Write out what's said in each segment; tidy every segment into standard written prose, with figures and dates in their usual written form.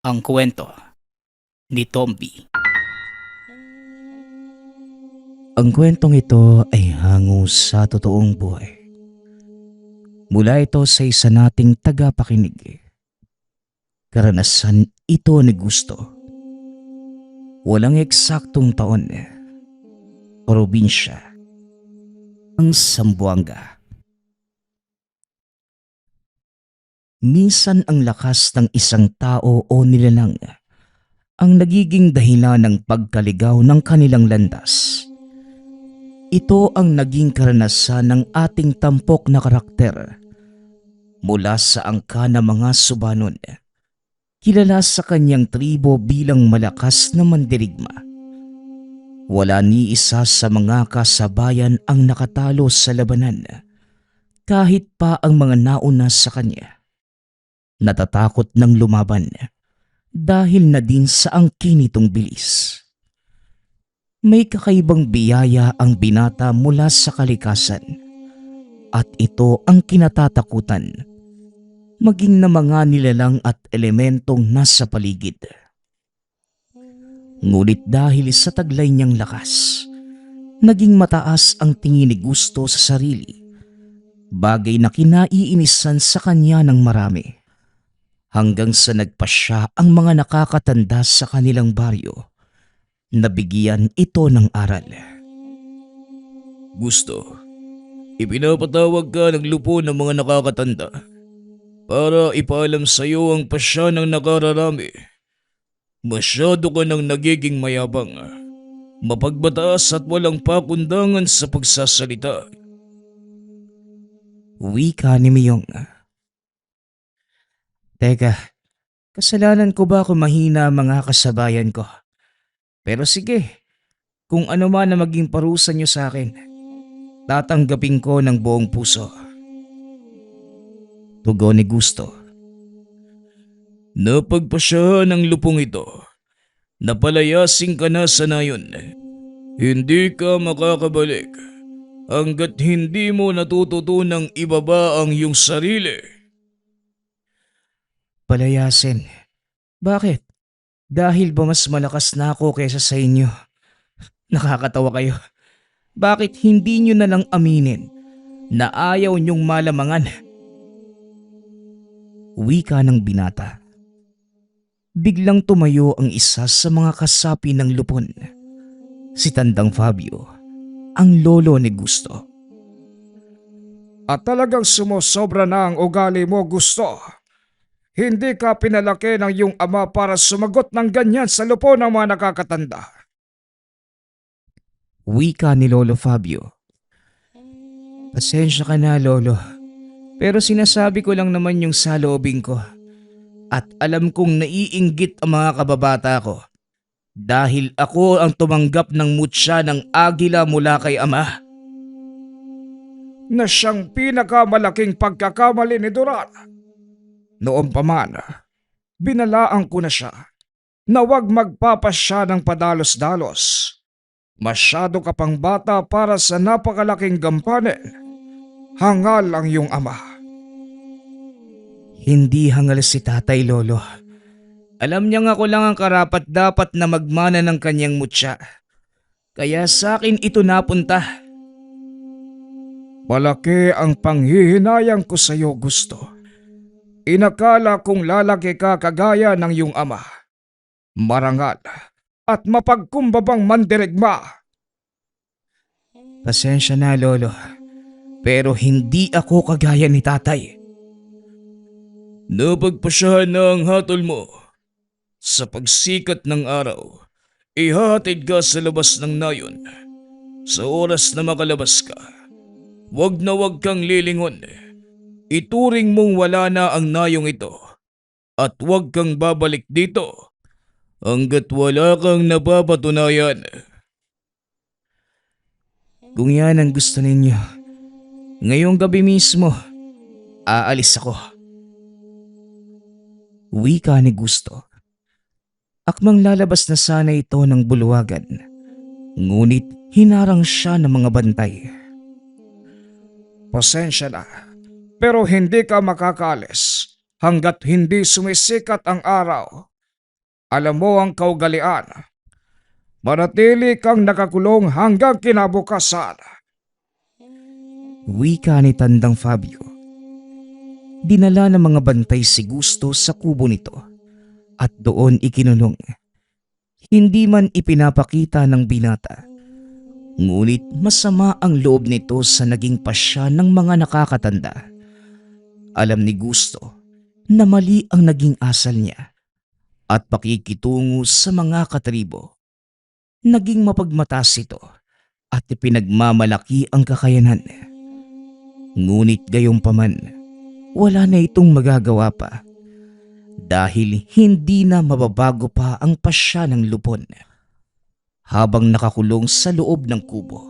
Ang kwento ni Tomby. Ang kwentong ito ay hango sa totoong buhay. Mula ito sa isa nating tagapakinig. Karanasan ito ni Gusto. Walang eksaktong taon. Probinsya. Ang Zamboanga. Minsan ang lakas ng isang tao o nilalang ang nagiging dahilan ng pagkaligaw ng kanilang landas. Ito ang naging karanasan ng ating tampok na karakter mula sa angka ng mga Subanon. Kilala sa kanyang tribo bilang malakas na mandirigma. Wala ni isa sa mga kasabayan ang nakatalo sa labanan, kahit pa ang mga nauna sa kanya. Natatakot ng lumaban dahil na din sa angkin nitong bilis. May kakaibang biyaya ang binata mula sa kalikasan at ito ang kinatatakutan, maging na mga nilalang at elementong nasa paligid. Ngunit dahil sa taglay niyang lakas, naging mataas ang tingin ni Gusto sa sarili, bagay na kinaiinisan sa kanya ng marami. Hanggang sa nagpasya ang mga nakakatanda sa kanilang baryo, nabigyan ito ng aral. Gusto, ipinapatawag ka ng lupo ng mga nakakatanda para ipaalam sa iyo ang pasya ng nakararami. Masyado ka nang nagiging mayabang, mapagbataas at walang pakundangan sa pagsasalita. Wika ni Miyong. Teka, kasalanan ko ba kung mahina ang mga kasabayan ko? Pero sige, kung ano man na maging parusa niyo sa akin, tatanggapin ko ng buong puso. Tugon ni Gusto. Napagpasyahan ng lupong ito, napalayasin ka na sa nayon. Hindi ka makakabalik hanggat hindi mo natututunang ibaba ang iyong sarili. Palayasin. Bakit? Dahil ba mas malakas na ako kaysa sa inyo? Nakakatawa kayo. Bakit hindi nyo na lang aminin na ayaw nyong malamangan? Wika ng binata. Biglang tumayo ang isa sa mga kasapi ng lupon. Si Tandang Fabio, ang lolo ni Gusto. At talagang sumusobra na ang ugali mo, Gusto. Hindi ka pinalaki ng iyong ama para sumagot ng ganyan sa lupo ng mga nakakatanda. Wika ni Lolo Fabio. Pasensya ka na, Lolo. Pero sinasabi ko lang naman yung saloobin ko. At alam kong naiinggit ang mga kababata ko. Dahil ako ang tumanggap ng mutya ng agila mula kay ama. Na siyang pinakamalaking pagkakamali ni Duran. Noon pa man, binalaan ko na siya na huwag magpapasya ng padalos-dalos. Masyado ka pang bata para sa napakalaking gampanin. Hangal ang iyong ama. Hindi hangal si tatay, Lolo. Alam niyang ako lang ang karapat-dapat na magmana ng kanyang mutya. Kaya sa akin ito napunta. Malaki ang panghihinayang ko sa iyo, Gusto. Inakala kong lalaki ka kagaya ng iyong ama. Marangal at mapagkumbabang mandirigma. Pasensya na, Lolo. Pero hindi ako kagaya ni tatay. Napagpasyahan na ang hatol mo. Sa pagsikat ng araw, ihahatid ka sa labas ng nayon. Sa oras na makalabas ka, wag na wag kang lilingon. Ituring mong wala na ang nayong ito at wag kang babalik dito hanggat wala kang napapatunayan. Kung yan ang gusto ninyo, ngayong gabi mismo, aalis ako. Wika ni Gusto. Akmang lalabas na sana ito ng bulwagan, ngunit hinarang siya ng mga bantay. Pasensya na, pero hindi ka makakaalis hanggat hindi sumisikat ang araw Alam mo ang kaugalian. Manatili kang nakakulong hanggang kinabukasan. Wika ni Tandang Fabio. Dinala ng mga bantay si Gusto sa kubo nito at doon ikinulong. Hindi man ipinapakita ng binata, ngunit masama ang loob nito sa naging pasya ng mga nakakatanda. Alam ni Gusto na mali ang naging asal niya at pakikitungo sa mga katribo. Naging mapagmatas ito at ipinagmamalaki ang kakayanan. Ngunit gayunpaman, wala na itong magagawa pa dahil hindi na mababago pa ang pasya ng lupon. Habang nakakulong sa loob ng kubo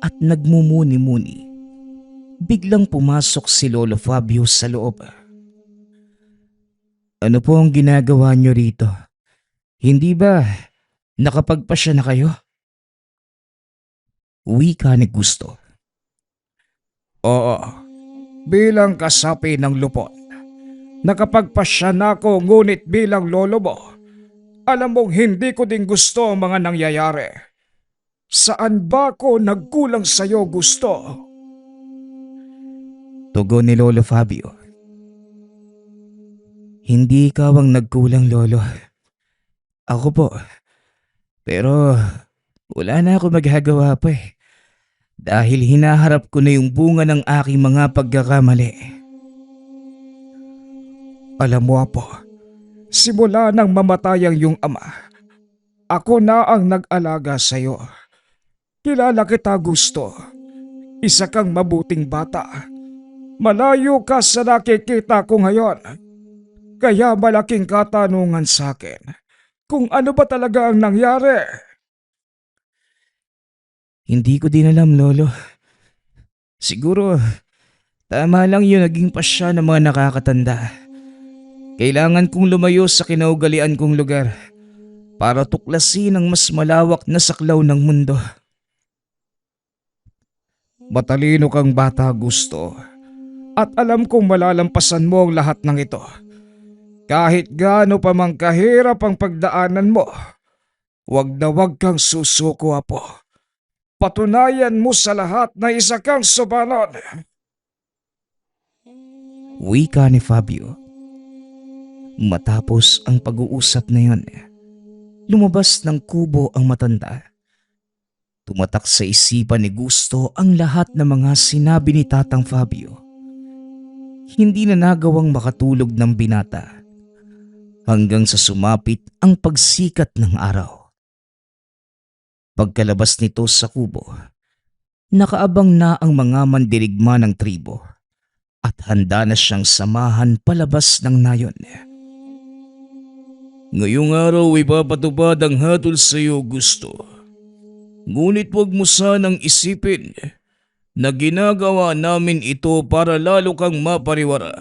at nagmumuni-muni, biglang pumasok si Lolo Fabio sa loob. Ano po ang ginagawa niyo rito? Hindi ba nakapagpasya na kayo? Wika ni Gusto. Oo, bilang kasapi ng lupon. Nakapagpasya na ako ngunit bilang lolo mo, alam mong hindi ko din gusto ang mga nangyayari. Saan ba ko nagkulang sa'yo, Gusto? Tugon ni Lolo Fabio. Hindi ikaw ang nagkulang, Lolo. Ako po. Pero wala na ako magagawa pa eh. Dahil hinaharap ko na yung bunga ng aking mga pagkakamali. Alam mo, Apo, simula nang mamatay ang iyong ama, ako na ang nag-alaga sa'yo. Kilala kita, Gusto. Isa kang mabuting bata. Malayo ka sa nakikita ko ngayon. Kaya malaking katanungan sa akin kung ano ba talaga ang nangyari. Hindi ko din alam, Lolo. Siguro, tama lang yung naging pasya ng mga nakakatanda. Kailangan kong lumayo sa kinaugalian kong lugar para tuklasin ang mas malawak na saklaw ng mundo. Matalino kang bata, Gusto. At alam kong malalampasan mo ang lahat ng ito. Kahit gaano pa mang kahirap ang pagdaanan mo, wag na wag kang susuko, Apo. Patunayan mo sa lahat na isa kang subanon. Wika ni Fabio. Matapos ang pag-uusap na yon, lumabas ng kubo ang matanda. Tumatak sa isipan ni Gusto ang lahat ng mga sinabi ni Tatang Fabio. Hindi na nagawang makatulog ng binata hanggang sa sumapit ang pagsikat ng araw. Pagkalabas nito sa kubo, nakaabang na ang mga mandirigma ng tribo at handa na siyang samahan palabas ng nayon. Ngayong araw ay papatupad ang hatol sa iyo, Gusto. Ngunit huwag mo sanang isipin na ginagawa namin ito para lalo kang mapariwara.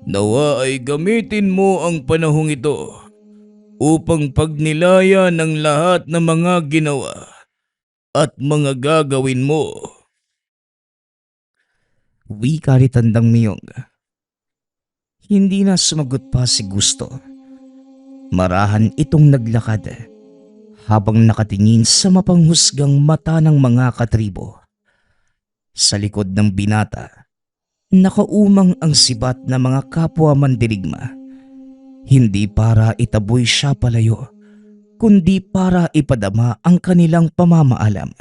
Nawa ay gamitin mo ang panahong ito upang pagnilaya ng lahat ng mga ginawa at mga gagawin mo. Wika ni Tandang Miyong. Hindi na sumagot pa si Gusto. Marahan itong naglakad habang nakatingin sa mapanghusgang mata ng mga katribo. Sa likod ng binata, nakaumang ang sibat ng mga kapwa mandirigma. Hindi para itaboy siya palayo, kundi para ipadama ang kanilang pamamaalam.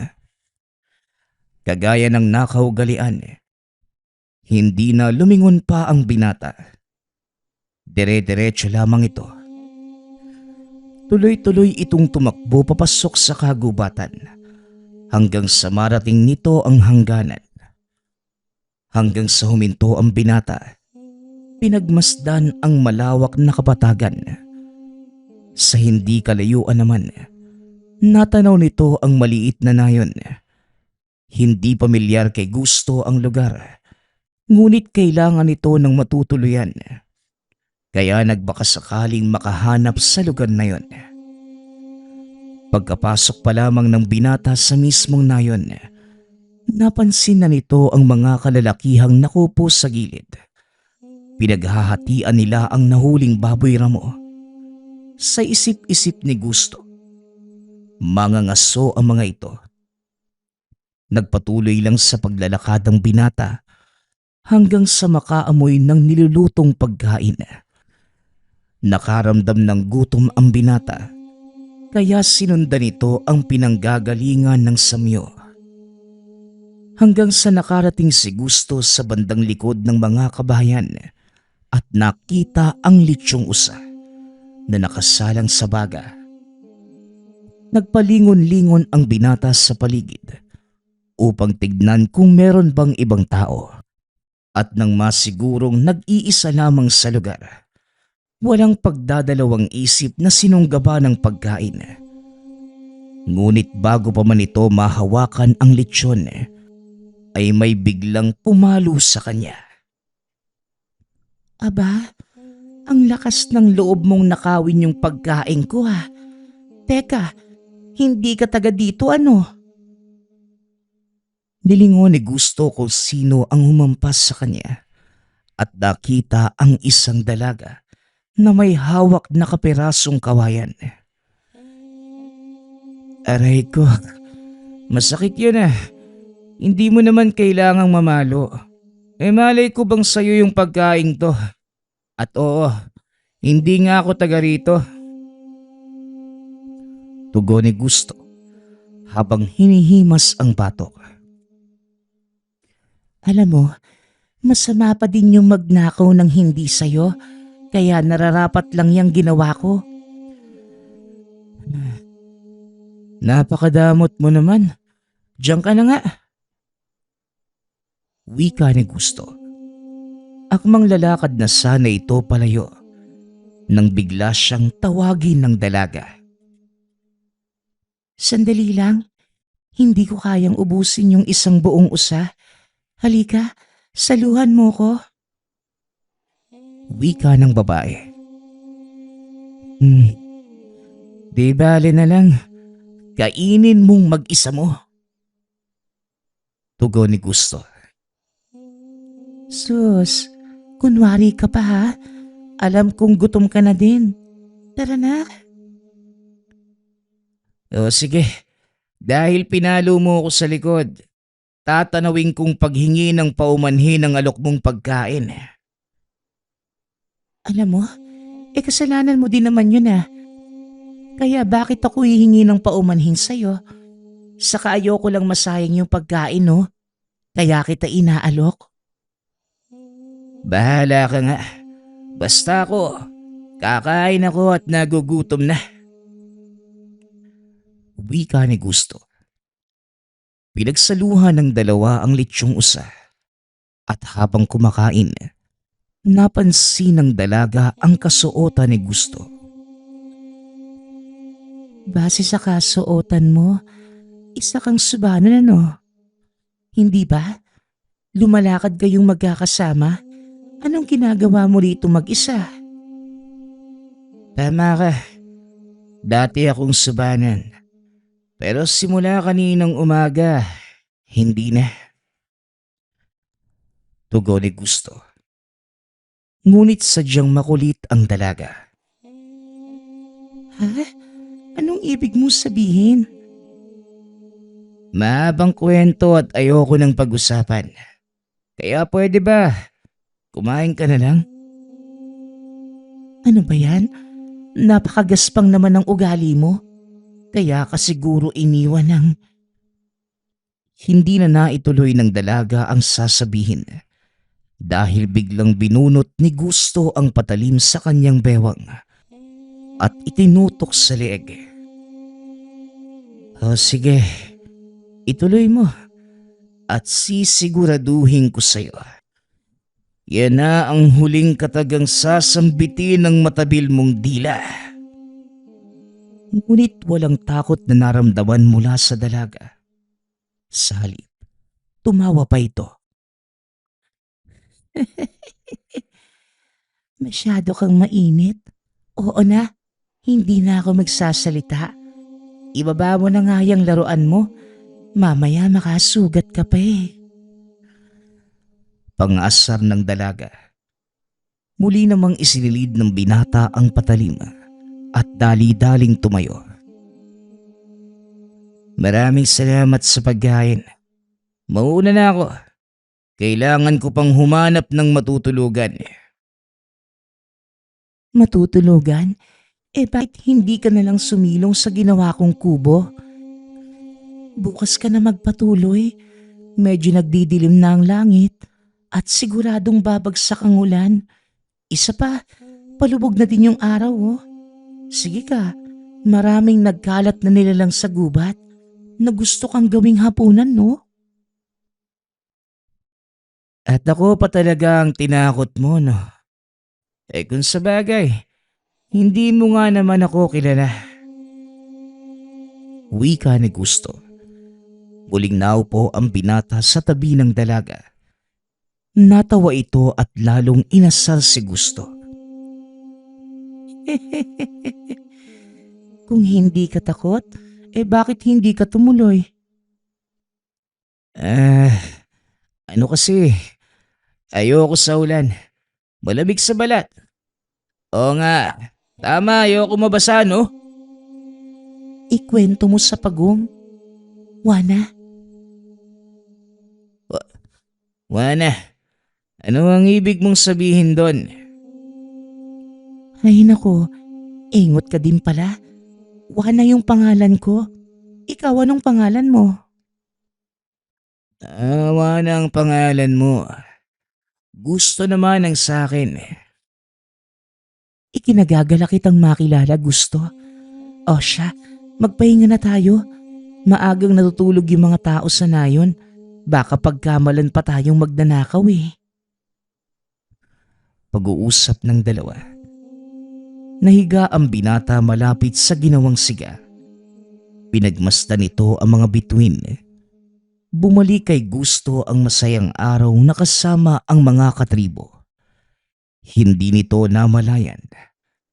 Kagaya ng nakaugalian, hindi na lumingon pa ang binata. Dire-diretso lamang ito. Tuloy-tuloy itong tumakbo papasok sa kagubatan hanggang sa marating nito ang hangganan. Hanggang sa huminto ang binata, pinagmasdan ang malawak na kapatagan. Sa hindi kalayuan naman, natanaw nito ang maliit na nayon. Hindi pamilyar kay Gusto ang lugar, ngunit kailangan ito ng matutuluyan. Kaya nagbakasakaling makahanap sa lugar na yon. Pagkapasok pa lamang ng binata sa mismong nayon, napansin na nito ang mga kalalakihang nakupo sa gilid. Pinaghahatian nila ang nahuling baboy ramo. sa isip-isip ni Gusto. Mangangaso ang mga ito. Nagpatuloy lang sa paglalakad ang binata hanggang sa makaamoy ng nilulutong pagkain. Nakaramdam ng gutom ang binata, kaya sinundan ito ang pinanggagalingan ng samyo. Hanggang sa nakarating si Gusto sa bandang likod ng mga kabahayan at nakita ang litsyong usa na nakasalang sa baga. Nagpalingon-lingon ang binata sa paligid upang tignan kung meron bang ibang tao, at nang masigurong nag-iisa lamang sa lugar, walang pagdadalawang isip na sinunggaba ng pagkain. Ngunit bago pa man ito mahawakan ang litsyon, ay may biglang pumalo sa kanya. Aba, ang lakas ng loob mong nakawin yung pagkain ko ha. Teka, hindi ka taga dito ano? Nilingon ni Gusto kung sino ang humampas sa kanya at nakita ang isang dalaga na may hawak na kapirasong kawayan. Aray ko, masakit yun ah. Hindi mo naman kailangang mamalo. Malay ko bang sa'yo yung pagkain to? At oo, hindi nga ako taga rito. Tugon ni Gusto habang hinihimas ang batok. Alam mo, masama pa din yung magnakaw ng hindi sa'yo, kaya nararapat lang yung ginawa ko. Napakadamot mo naman. Diyan ka na nga. Wika ni Gusto. Akmang lalakad na sana ito palayo nang bigla siyang tawagin ng dalaga. Sandali lang, hindi ko kayang ubusin yung isang buong usa. Halika, saluhan mo ko. Wika ng babae. Di bale na lang, kainin mong mag-isa mo. Tugon ni Gusto. Sus, kunwari ka pa ha. Alam kong gutom ka na din. Tara na. O sige, dahil pinalo mo ako sa likod, tatanawin kong paghingi ng paumanhin ng alok mong pagkain. Alam mo, kasalanan mo din naman yun ah. Kaya bakit ako hihingi ng paumanhin sa'yo? Saka ayoko lang masayang yung pagkain no? Kaya kita inaalok. Bahala ka nga. Basta ako, kakain ako at nagugutom na. Wika ni Gusto. Pinagsaluhan ng dalawa ang litsyong usa. At habang kumakain, napansin ng dalaga ang kasuotan ni Gusto. Base sa kasuotan mo, isa kang subanon ano? Hindi ba? Lumalakad kayong magkakasama? Anong ginagawa mo rito mag-isa? Tama ka. Dati akong subanan. Pero simula kaninang umaga, hindi na. Tugon ni Gusto. Ngunit sadyang makulit ang dalaga. Ha? Anong ibig mo sabihin? Mahabang kwento at ayoko ng pag-usapan. Kaya pwede ba? Kumain ka na lang? Ano ba yan? Napakagaspang naman ng ugali mo. Kaya ka siguro iniwan ng... Hindi na naituloy ng dalaga ang sasabihin dahil biglang binunot ni Gusto ang patalim sa kanyang bewang at itinutok sa leeg. O sige, ituloy mo at sisiguraduhin ko sa'yo. Yan na ang huling katagang sasambitin ng matabil mong dila. Ngunit walang takot na naramdaman mula sa dalaga. Sa halip, tumawa pa ito. Masyado kang mainit. Oo na, hindi na ako magsasalita. Ibaba mo na nga yung laruan mo. Mamaya makasugat ka pa eh. Pang-asar ng dalaga. Muli namang isinilid ng binata ang patalim at dali-daling tumayo. Maraming salamat sa pagkain. Mauna na ako. Kailangan ko pang humanap ng matutulugan. Matutulugan? Bakit hindi ka na lang sumilong sa ginawa kong kubo? Bukas ka na magpatuloy. Medyo nagdidilim na ang langit at siguradong babagsak ang ulan. Isa pa, palubog na din yung araw oh. Sige ka, maraming nagkalat na nilalang sa gubat na gusto kang gawing hapunan no? At ako pa talaga ang tinakot mo no? Kung sa bagay, hindi mo nga naman ako kilala. Wika ni Gusto. Muling naupo ang binata sa tabi ng dalaga. Natawa ito at lalong inasar si Gusto. Kung hindi ka takot, bakit hindi ka tumuloy? Ano kasi, ayoko sa ulan. Malamig sa balat. Oo nga, tama ayoko mabasa no? Ikwento mo sa pagong. Wana? Wana, ano ang ibig mong sabihin doon? Ay nako, ingot ka din pala. Wana yung pangalan ko. Ikaw anong pangalan mo? Wana ang pangalan mo. Gusto naman ang sakin. Ikinagagala kitang makilala, Gusto. O siya, magpahinga na tayo. Maagang natutulog yung mga tao sa nayon. Baka pagkamalan pa tayong magnanakaw eh. Pag-uusap ng dalawa. Nahiga ang binata malapit sa ginawang siga. Pinagmasdan nito ang mga bituin. Bumalik kay Gusto ang masayang araw na kasama ang mga katribo. Hindi nito namalayan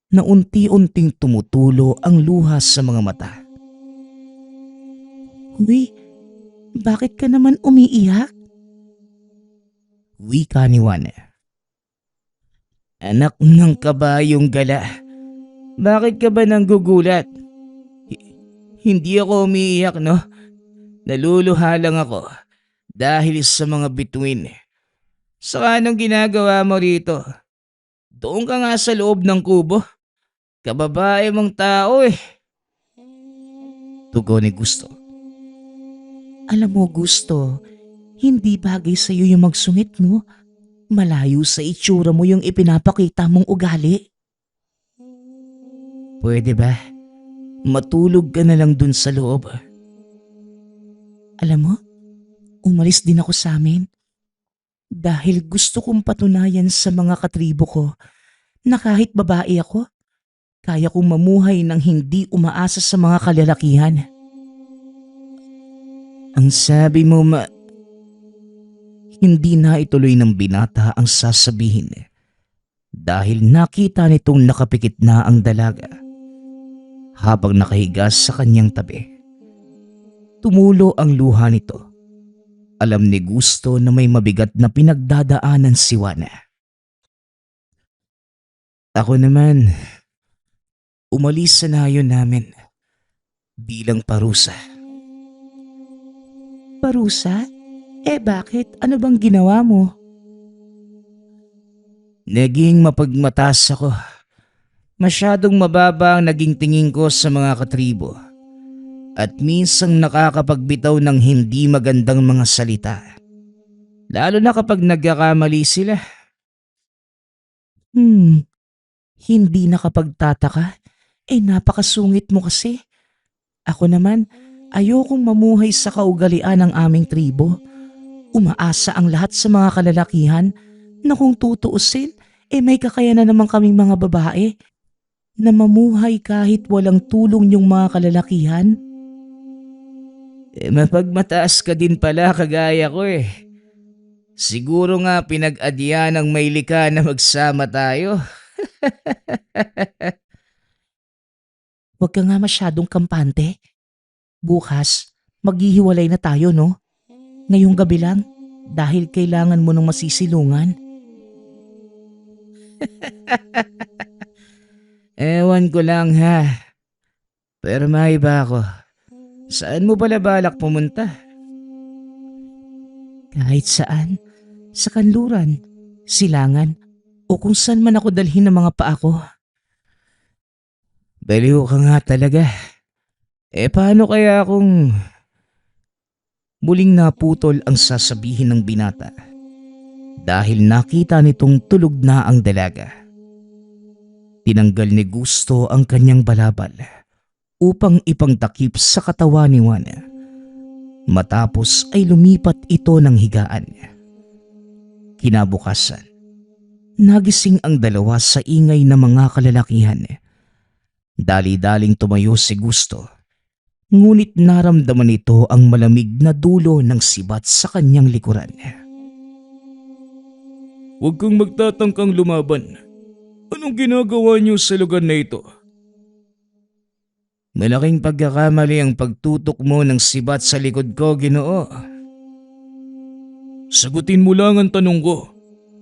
na unti-unting tumutulo ang luha sa mga mata. Uy, bakit ka naman umiiyak? Wika ni Wana. Anak ng kabayong gala, bakit ka ba nanggugulat? Hindi ako umiiyak no? Naluluha lang ako dahil sa mga bituin. Saka anong ginagawa mo rito? Doon ka nga sa loob ng kubo. Kababae mong tao eh. Tugon ni Gusto. Alam mo Gusto, hindi bagay sa iyo yung magsungit mo. Malayo sa itsura mo yung ipinapakita mong ugali. Pwede ba? Matulog ka na lang dun sa loob. Alam mo, umalis din ako sa amin. Dahil gusto kong patunayan sa mga katribo ko na kahit babae ako, kaya kong mamuhay ng hindi umaasa sa mga kalalakihan. Ang sabi mo hindi na ituloy ng binata ang sasabihin dahil nakita nitong nakapikit na ang dalaga habang nakahiga sa kanyang tabi. Tumulo ang luha nito. Alam ni Gusto na may mabigat na pinagdadaanan si Wana. Ako naman, umalis sa nayon namin bilang parusa. Parusa? Bakit? Ano bang ginawa mo? Naging mapagmatas ako. Masyadong mababa ang naging tingin ko sa mga katribo. At minsang nakakapagbitaw ng hindi magandang mga salita. Lalo na kapag nagkakamali sila. Hindi nakapagtataka. Napakasungit mo kasi. Ako naman, ayokong mamuhay sa kaugalian ng aming tribo. Umaasa ang lahat sa mga kalalakihan na kung tutuusin, may kakayanan naman kaming mga babae na mamuhay kahit walang tulong yung mga kalalakihan. Mapagmataas ka din pala kagaya ko eh. Siguro nga pinag-adya ng may likha na magsama tayo. Huwag ka nga masyadong kampante. Bukas, maghihiwalay na tayo no? Ngayong gabi lang dahil kailangan mo ng masisilungan. Ewan ko lang ha, pero may iba ako. Saan mo pala balak pumunta? Kahit saan, sa kanluran, silangan, o kung saan man ako dalhin ng mga paa ko. Baliw ka nga talaga. Paano kaya kung muling naputol ang sasabihin ng binata dahil nakita nitong tulog na ang dalaga? Tinanggal ni Gusto ang kanyang balabal upang ipangtakip sa katawan ni Juana. Matapos ay lumipat ito ng higaan. Kinabukasan, nagising ang dalawa sa ingay ng mga kalalakihan. Dali-daling tumayo si Gusto, ngunit naramdaman ito ang malamig na dulo ng sibat sa kanyang likuran. Huwag kang magtatangkang lumaban. Anong ginagawa niyo sa lugar na ito? Malaking pagkakamali ang pagtutok mo ng sibat sa likod ko, Ginoo. Sagutin mo lang ang tanong ko.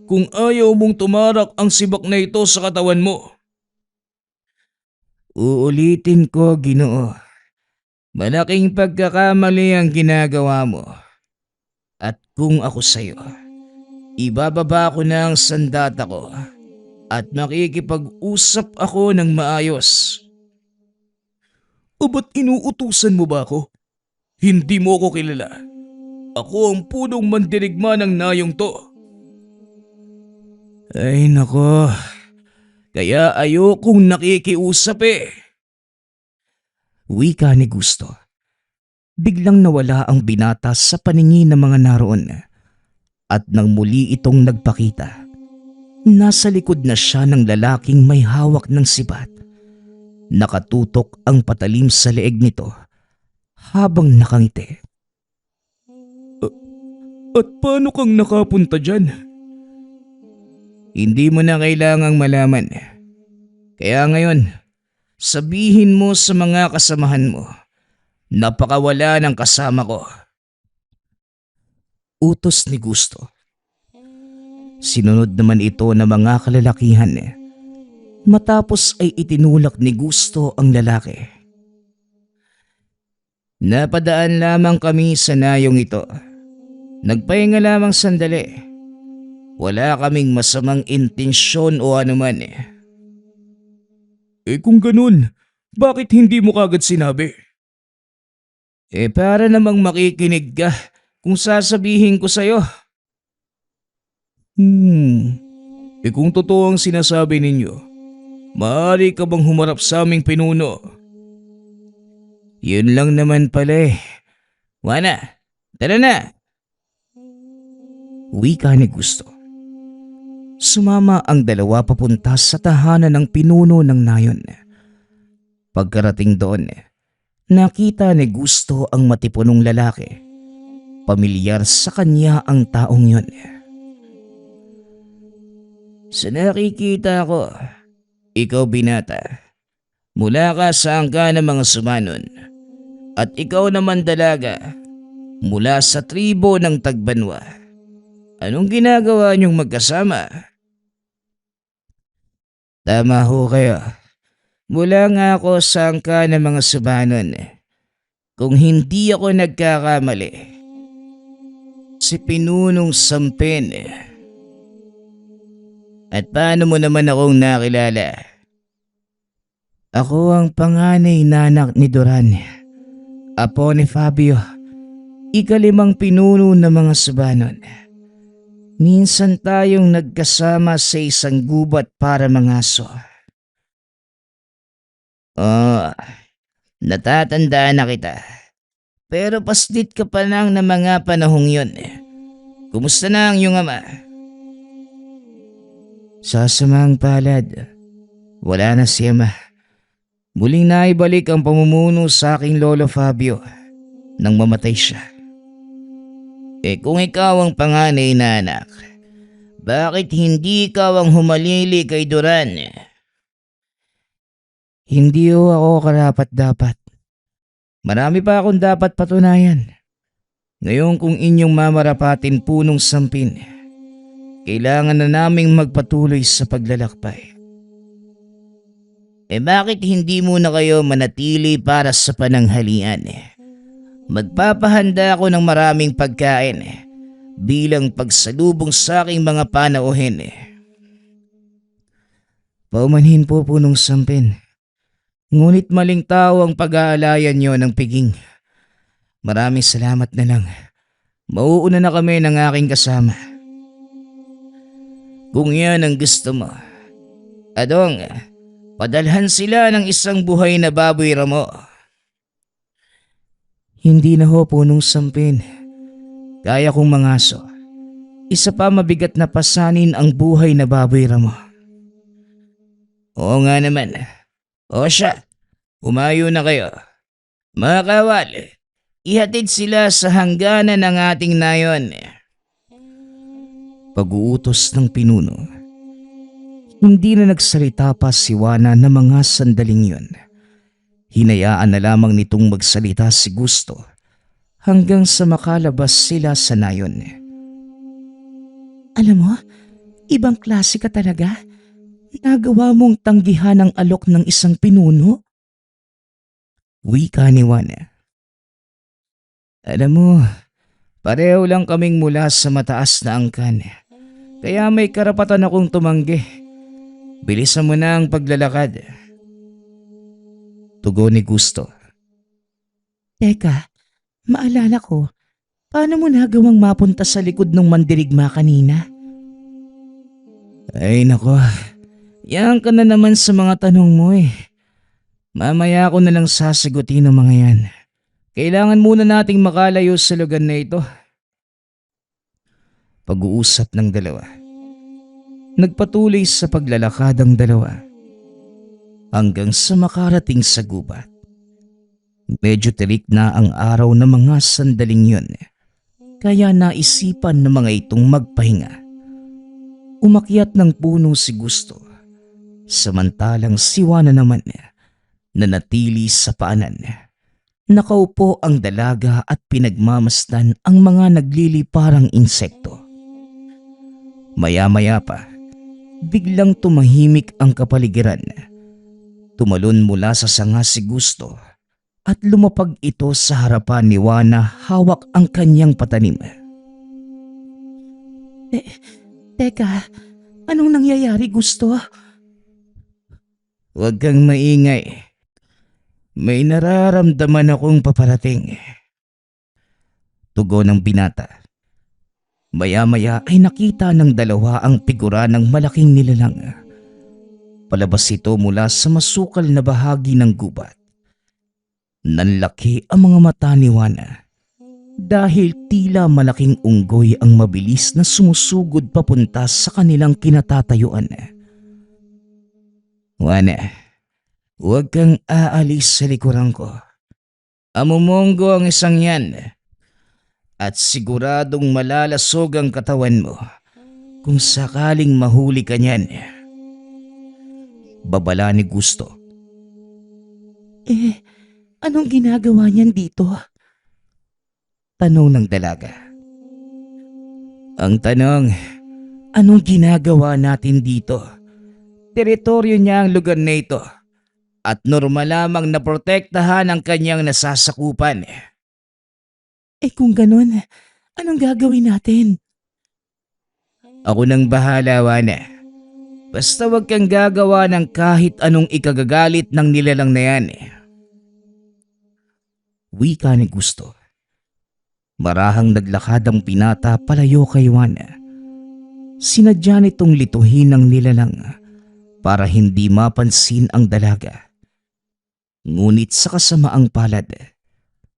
Kung ayaw mong tumarak ang sibak na ito sa katawan mo. Uulitin ko, Ginoo. Malaking pagkakamali ang ginagawa mo. At kung ako sa'yo, ibababa ko na ang sandata ko at makikipag-usap ako ng maayos. O ba't inuutusan mo ba ako? Hindi mo ako kilala. Ako ang punong mandirigma ng nayong to. Ay nako, Kaya ayokong nakikiusap eh. wika ni Gusto. Biglang nawala ang binata sa paningin ng mga naroon at nang muli itong nagpakita, nasa likod na siya ng lalaking may hawak ng sibat. Nakatutok ang patalim sa leeg nito habang nakangiti. At paano kang nakapunta dyan? Hindi mo na kailangang malaman. Kaya ngayon, sabihin mo sa mga kasamahan mo, napakawala ng kasama ko. Utos ni Gusto. Sinunod naman ito ng mga kalalakihan. Matapos ay itinulak ni Gusto ang lalaki. Napadaan lamang kami sa nayong ito. Nagpahinga lamang sandali. Wala kaming masamang intensyon o anuman. Kung ganun, bakit hindi mo kagad sinabi? Para namang makikinig ka kung sasabihin ko sa'yo. Kung totoo ang sinasabi ninyo, maaari ka bang humarap sa aming pinuno? Yun lang naman pala eh. Juana, tara na! Wika ni Gusto. Sumama ang dalawa papunta sa tahanan ng pinuno ng nayon. Pagkarating doon, nakita ni Gusto ang matipunong lalaki. Pamilyar sa kanya ang taong yun. Sa nakikita ko, ikaw binata, mula ka sa angka ng mga sumanon. At ikaw naman dalaga, mula sa tribo ng Tagbanwa. Anong ginagawa niyong magkasama? Tama ho kayo. Mula nga ako sa angka ng mga subanon. Kung hindi ako nagkakamali, si Pinunong Sampin. At paano mo naman akong nakilala? Ako ang panganay na anak ni Duran, apo ni Fabio, ikalimang pinuno ng mga subanon. Minsan tayong nagkasama sa isang gubat para mangaso. Natatandaan na kita. Pero paslit ka pa lang ng mga panahong yun. Kumusta na ang iyong ama? Sa samang palad, wala na si ama. Muling naibalik ang pamumuno sa aking lolo Fabio nang mamatay siya. Kung ikaw ang panganay na anak, bakit hindi ikaw ang humalili kay Duran? Hindi ho ako karapat-dapat. Marami pa akong dapat patunayan. Ngayon kung inyong mamarapatin punong Sampin, kailangan na naming magpatuloy sa paglalakbay. Bakit hindi muna kayo manatili para sa pananghalian? Magpapahanda ako ng maraming pagkain bilang pagsalubong sa aking mga panauhin. Paumanhin po punong sampin. Ngunit maling tao ang pag-aalayan niyo ng piging. Maraming salamat na lang. Mauuna na kami ng aking kasama. Kung yan ang gusto mo. Adong, padalhan sila ng isang buhay na baboy ramo. Hindi na ho punong sampin. Kaya kong mangaso. Isa pa mabigat na pasanin ang buhay na baboy ramo. Oo nga naman. O siya, umayo na kayo. Mga kawal, ihatid sila sa hangganan ng ating nayon. Pag-uutos ng pinuno. Hindi na nagsalita pa si Juana na mga sandaling yun. Hinayaan na lamang nitong magsalita si Gusto hanggang sa makalabas sila sa nayon. Alam mo, ibang klase ka talaga. Nagawa mong tanggihan ang alok ng isang pinuno? Wika ni Juana. Alam mo, pareho lang kaming mula sa mataas na angkan. Kaya may karapatan akong tumanggi. Bilisan mo na ang paglalakad. Tugon ni Gusto. Teka, maalala ko, paano mo nagawang mapunta sa likod ng mandirigma kanina? Ay nako, yan ka na naman sa mga tanong mo Mamaya ko na lang sasagutin ang mga yan. Kailangan muna nating makalayo sa lugar na ito. Pag-uusap ng dalawa. Nagpatuloy sa paglalakad ang dalawa. Hanggang sa makarating sa gubat. Medyo tirik na ang araw ng mga sandaling yun. Kaya naisipan ng mga itong magpahinga. Umakyat ng puno si Gusto. Samantalang si Juana naman nanatili sa paanan. Nakaupo ang dalaga at pinagmamasdan ang mga nagliliparang insekto. Maya-maya pa, biglang tumahimik ang kapaligiran. Tumalon mula sa sanga si Gusto at lumapag ito sa harapan ni Juana hawak ang kanyang patanim. Teka, anong nangyayari Gusto? Huwag kang maingay. May nararamdaman akong paparating. Tugon ng binata. Maya-maya ay nakita ng dalawa ang figura ng malaking nilalang. Palabas ito mula sa masukal na bahagi ng gubat. Nanlaki ang mga mata ni Juana dahil tila malaking unggoy ang mabilis na sumusugod papunta sa kanilang kinatatayuan. Juana, huwag kang aalis sa likuran ko. Amumongo ang isang yan at siguradong malalasog ang katawan mo kung sakaling mahuli ka niyan. Babala ni Gusto. Anong ginagawa niyan dito? Tanong ng dalaga. Ang tanong, anong ginagawa natin dito? Teritoryo niya ang lugar na ito at normal lamang na protektahan ang kanyang nasasakupan. Kung ganun, anong gagawin natin? Ako nang bahala, Juana. Basta wag kang gagawa ng kahit anong ikagagalit ng nilalang na yan. Wika ni Gusto. Marahang naglakad ang pinata palayo kay Juana. Sinadya nitong lituhin ng nilalang para hindi mapansin ang dalaga. Ngunit sa kasamaang palad,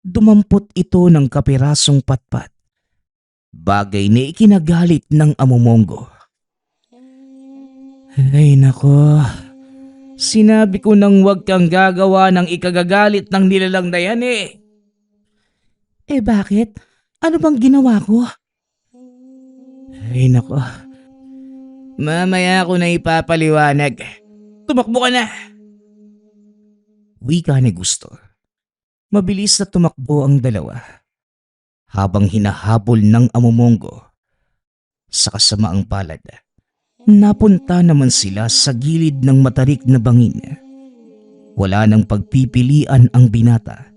dumampot ito ng kapirasong patpat. Bagay na ikinagalit ng amumongo. Ay nako, sinabi ko nang huwag kang gagawa ng ikagagalit ng nilalang na yan bakit? Ano bang ginawa ko? Ay nako, mamaya ko na ipapaliwanag. Tumakbo ka na! Wika ni Gusto. Mabilis na tumakbo ang dalawa habang hinahabol ng amumongo. Sa kasamaang palad, napunta naman sila sa gilid ng matarik na bangin. Wala nang pagpipilian ang binata,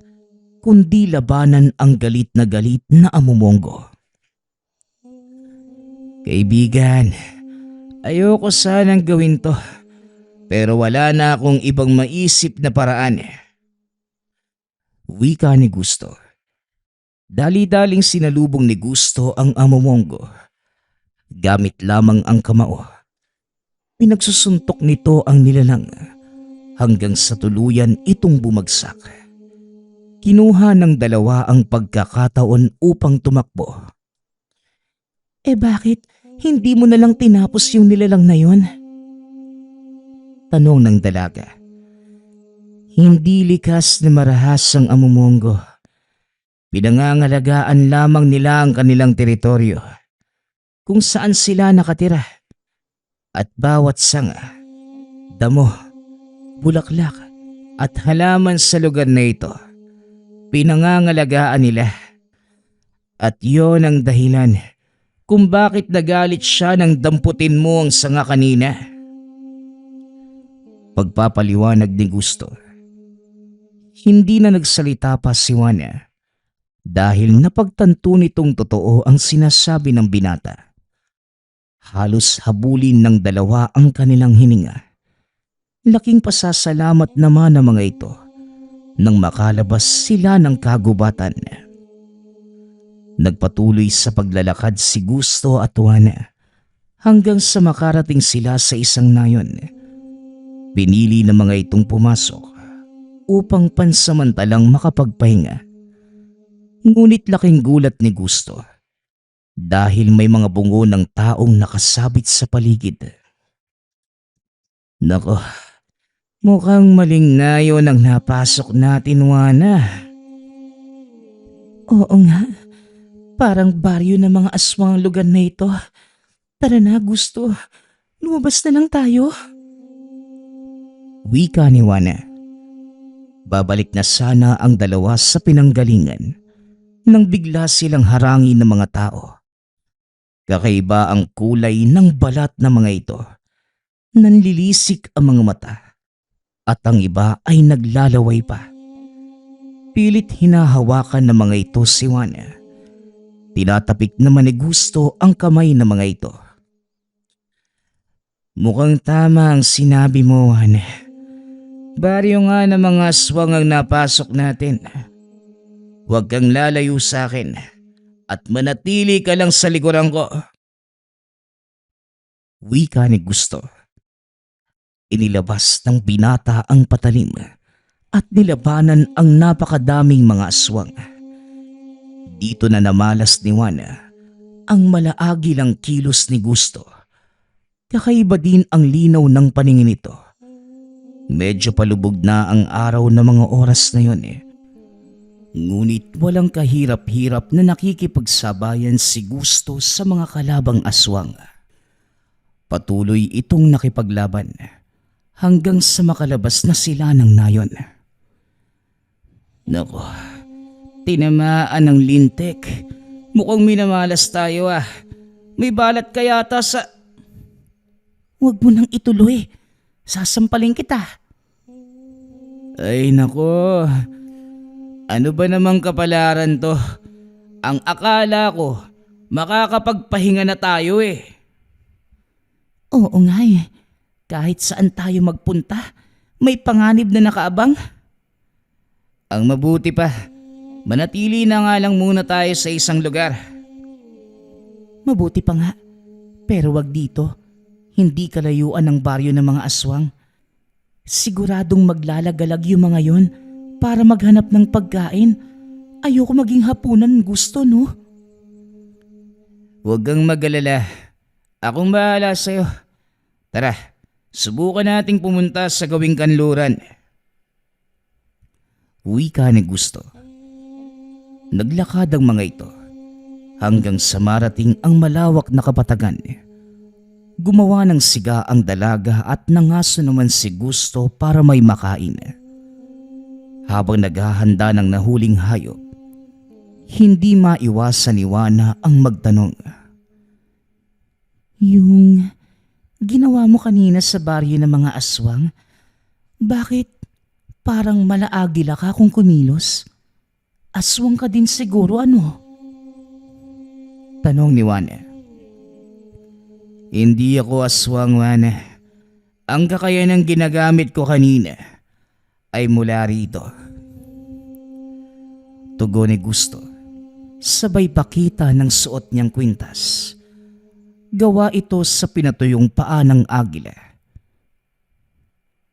kundi labanan ang galit na amumongo. Kaibigan, ayoko sanang gawin to, pero wala na akong ibang maisip na paraan. Wika ni Gusto. Dali-daling sinalubong ni Gusto ang amumongo. Gamit lamang ang kamao. Pinagsusuntok nito ang nilalang hanggang sa tuluyan itong bumagsak. Kinuha ng dalawa ang pagkakataon upang tumakbo. Bakit hindi mo na lang tinapos yung nilalang na yon? Tanong ng dalaga. Hindi likas na marahas ang amumongo. Pinangangalagaan lamang nila ang kanilang teritoryo, kung saan sila nakatira. At bawat sanga, damo, bulaklak at halaman sa lugar na ito, pinangangalagaan nila. At yon ang dahilan kung bakit nagalit siya nang damputin mo ang sanga kanina. Pagpapaliwanag ni Gusto. Hindi na nagsalita pa si Juana dahil napagtanto nitong totoo ang sinasabi ng binata. Halos habulin ng dalawa ang kanilang hininga. Laking pasasalamat naman ng mga ito nang makalabas sila ng kagubatan. Nagpatuloy sa paglalakad si Gusto at Juana hanggang sa makarating sila sa isang nayon. Pinili ng mga itong pumasok upang pansamantalang makapagpahinga. Ngunit laking gulat ni Gusto dahil may mga bungo ng taong nakasabit sa paligid. Nako, mukhang maling nayon ang napasok natin, Juana. Oo nga, parang baryo ng mga aswang ang lugar na ito. Tara na, Gusto, lumabas na lang tayo. Wika ni Juana. Babalik na sana ang dalawa sa pinanggalingan nang bigla silang harangin ng mga tao. Kakaiba ang kulay ng balat ng mga ito. Nanlilisik ang mga mata at ang iba ay naglalaway pa. Pilit hinahawakan ng mga ito si Juana. Tinatapik naman ni Gusto ang kamay ng mga ito. Mukhang tama ang sinabi mo, Juana. Baryo nga ng mga aswang ang napasok natin. Huwag kang lalayo sa akin at manatili ka lang sa likuran ko. Wika ni Gusto. Inilabas ng binata ang patalim at nilabanan ang napakadaming mga aswang. Dito na namalas ni Juana ang malaagilang kilos ni Gusto. Kakaiba din ang linaw ng paningin nito. Medyo palubog na ang araw na mga oras na yon. Ngunit walang kahirap-hirap na nakikipagsabayan si Gusto sa mga kalabang aswang. Patuloy itong nakipaglaban hanggang sa makalabas na sila ng nayon. Nako, tinamaan ng lintik. Mukhang minamalas tayo ah. May balat ka yata sa... Huwag mo nang ituloy. Sasampalin kita. Ay nako, ano ba namang kapalaran to? Ang akala ko, makakapagpahinga na tayo eh. Oo nga eh, kahit saan tayo magpunta, may panganib na nakaabang. Ang mabuti pa, manatili na nga lang muna tayo sa isang lugar. Mabuti pa nga, pero wag dito. Hindi kalayuan ng baryo ng mga aswang. Siguradong maglalagalag yung mga yon para maghanap ng pagkain. Ayoko maging hapunan Gusto, no? Huwag kang mag-alala. Akong bahala sa'yo. Tara, subukan nating pumunta sa gawing kanluran. Wika ni Gusto. Naglakad ang mga ito hanggang sa marating ang malawak na kapatagan. Gumawa ng siga ang dalaga at nangaso naman si Gusto para may makain. Habang naghahanda ng nahuling hayop, hindi maiwasan ni Juana ang magtanong. Yung ginawa mo kanina sa baryo ng mga aswang, bakit Parang malaagila ka kung kumilos. Aswang ka din siguro, ano? Tanong ni Juana. Hindi ako aswang, Juana. Ang kakayanang ginagamit ko kanina ay mula rito. Tugon ni Gusto. Sabay pakita ng suot niyang kwintas. Gawa ito sa pinatuyong paa ng agila.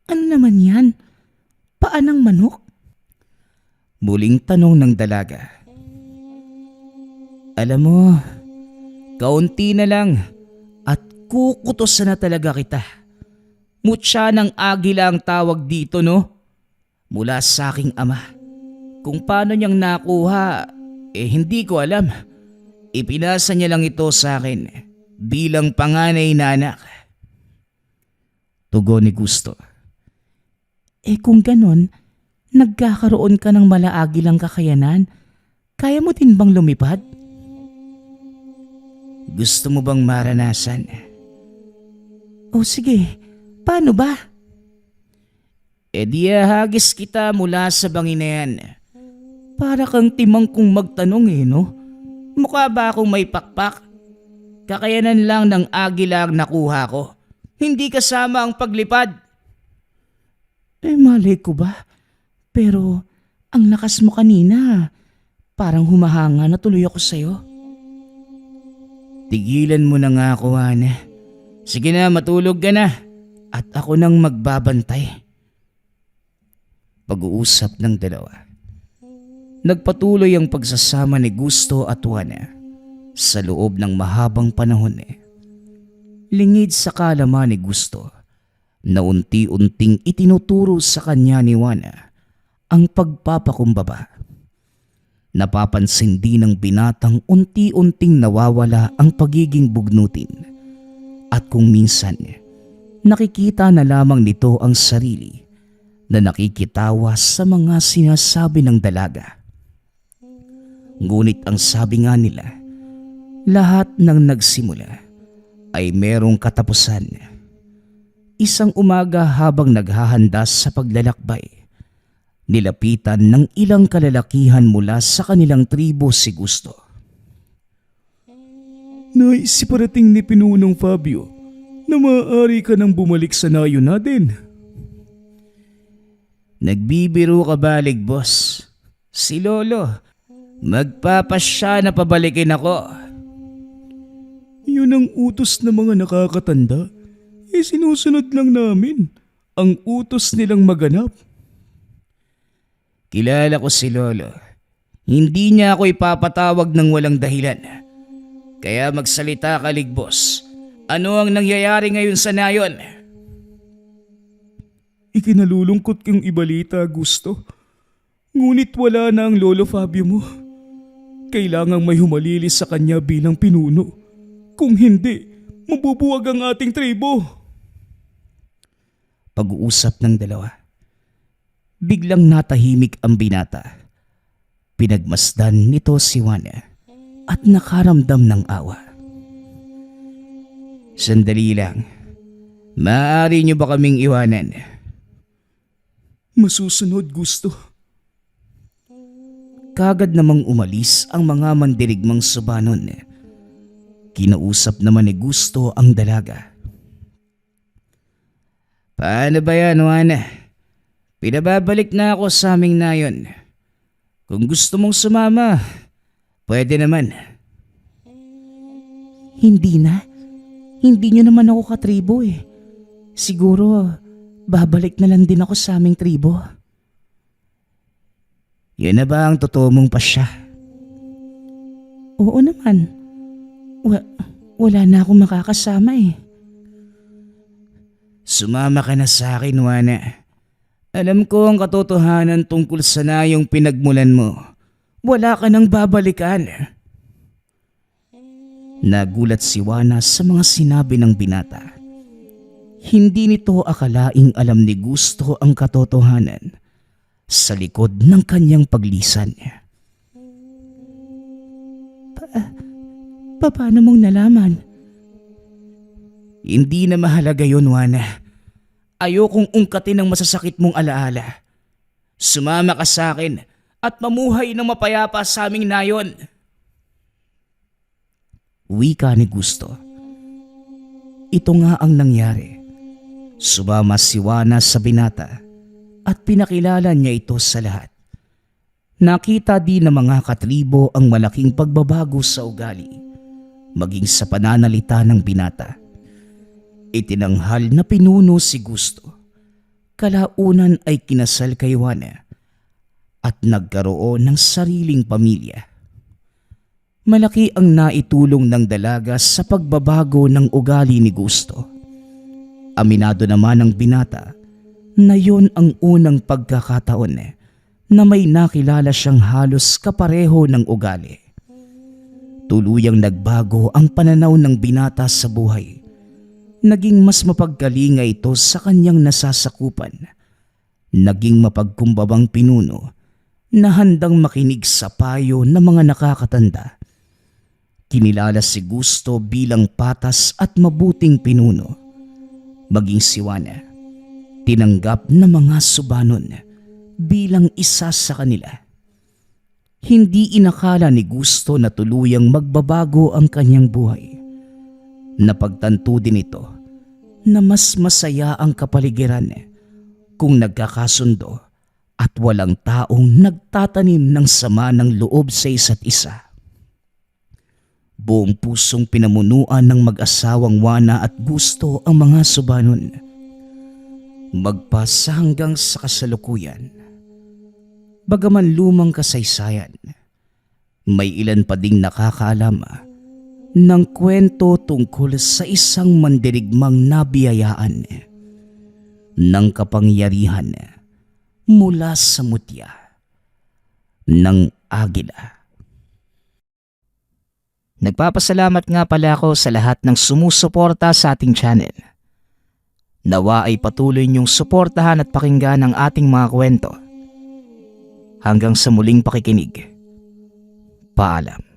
Ano naman yan? Paa ng manok? Muling tanong ng dalaga. Alam mo, kaunti na lang at kukutosan na talaga kita. Mutya ng agila ang tawag dito, no? Mula sa aking ama. Kung paano niyang nakuha, hindi ko alam. Ipinasa niya lang ito sa akin bilang panganay na anak. Tugon ni Gusto. Kung ganon, nagkakaroon ka ng malaagilang kakayanan, kaya mo din bang lumipad? Gusto mo bang maranasan? O sige, paano ba? Di ahagis kita mula sa bangin na yan. Para kang timang kong magtanong no? Mukha ba akong may pakpak? Kakayanan lang ng agila ang nakuha ko. Hindi kasama ang paglipad. Malay ko ba? Pero ang lakas mo kanina. Parang humahanga na tuloy ako sa'yo. Tigilan mo na nga ako, Ana. Sige na, matulog ka na. At ako nang magbabantay. Pag-uusap ng dalawa. Nagpatuloy ang pagsasama ni Gusto at Juana sa loob ng mahabang panahon. Lingid sa kaalaman ni Gusto na unti-unting itinuturo sa kanya ni Juana ang pagpapakumbaba. Napapansin din ng binatang unti-unting nawawala ang pagiging bugnutin at kung minsan nakikita na lamang nito ang sarili na nakikitawa sa mga sinasabi ng dalaga. Ngunit ang sabi nga nila, lahat ng nagsimula ay merong katapusan. Isang umaga habang naghahanda sa paglalakbay, nilapitan ng ilang kalalakihan mula sa kanilang tribo si Gusto. Naisiparating ni Pinunong Fabio na maaari ka nang bumalik sa nayon natin. Nagbibiro ka balig, boss. Si Lolo, magpapasya na pabalikin ako. Yun ang utos ng mga nakakatanda. Sinusunod lang namin ang utos nilang maganap. Kilala ko si Lolo. Hindi niya ako ipapatawag ng walang dahilan. Kaya magsalita ka, Ligbos. Ano ang nangyayari ngayon sa nayon? Ikinalulungkot kong ibalita, Gusto. Ngunit wala na ang Lolo Fabio mo. Kailangang may humalilis sa kanya bilang pinuno. Kung hindi, mabubuwag ang ating tribo. Pag-uusap ng dalawa. Biglang natahimik ang binata. Pinagmasdan nito si Juana at nakaramdam ng awa. Sandali lang. Maaari niyo ba kaming iwanan? Masusunod, Gusto. Kagad namang umalis ang mga mandirigmang subanon. Kinausap naman ni Gusto ang dalaga. Paano ba yan, Juana? Pinababalik na ako sa aming nayon. Kung gusto mong sumama, pwede naman. Hindi na. Hindi nyo naman ako katribo Siguro, babalik na lang din ako sa aming tribo. Yan na ba ang totoo mong pasya? Oo naman. Wala na akong makakasama Sumama ka na sa akin, Juana. Alam ko ang katotohanan tungkol sa nayong pinagmulan mo. Wala ka nang babalikan. Nagulat si Juana sa mga sinabi ng binata. Hindi nito akalaing alam ni Gusto ang katotohanan sa likod ng kanyang paglisan. Paano mong nalaman? Hindi na mahalaga yun, Juana. Ayokong ungkatin ang masasakit mong alaala. Sumama ka sa akin at mamuhay ng mapayapa sa aming nayon. Wika ni Gusto. Ito nga ang nangyari. Sumama si Juana sa binata at pinakilala niya ito sa lahat. Nakita din ng mga katribo ang malaking pagbabago sa ugali, maging sa pananalita ng binata. Itinanghal na pinuno si Gusto. Kalaunan ay kinasal kay Juana at nagkaroon ng sariling pamilya. Malaki ang naitulong ng dalaga sa pagbabago ng ugali ni Gusto. Aminado naman ang binata na yon ang unang pagkakataon na may nakilala siyang halos kapareho ng ugali. Tuluyang nagbago ang pananaw ng binata sa buhay. Naging mas mapagkalinga ito sa kanyang nasasakupan. Naging mapagkumbabang pinuno na handang makinig sa payo ng mga nakakatanda. Kinilala si Gusto bilang patas at mabuting pinuno. Maging si Juana, tinanggap ng mga subanon bilang isa sa kanila. Hindi inakala ni Gusto na tuluyang magbabago ang kanyang buhay. Napagtanto din ito na mas masaya ang kapaligiran kung nagkakasundo at walang taong nagtatanim ng sama ng loob sa isa't isa. Buong pusong pinamunuan ng mag-asawang Juana at Gusto ang mga subanon. Magpasa hanggang sa kasalukuyan. Bagaman lumang kasaysayan, may ilan pa ding nakakaalam ng kwento tungkol sa isang mandirigmang nabiyayaan ng kapangyarihan mula sa mutya ng agila. Nagpapasalamat nga pala ako sa lahat ng sumusuporta sa ating channel. Nawa ay patuloy niyong suportahan at pakinggan ang ating mga kwento. Hanggang sa muling pakikinig. Paalam.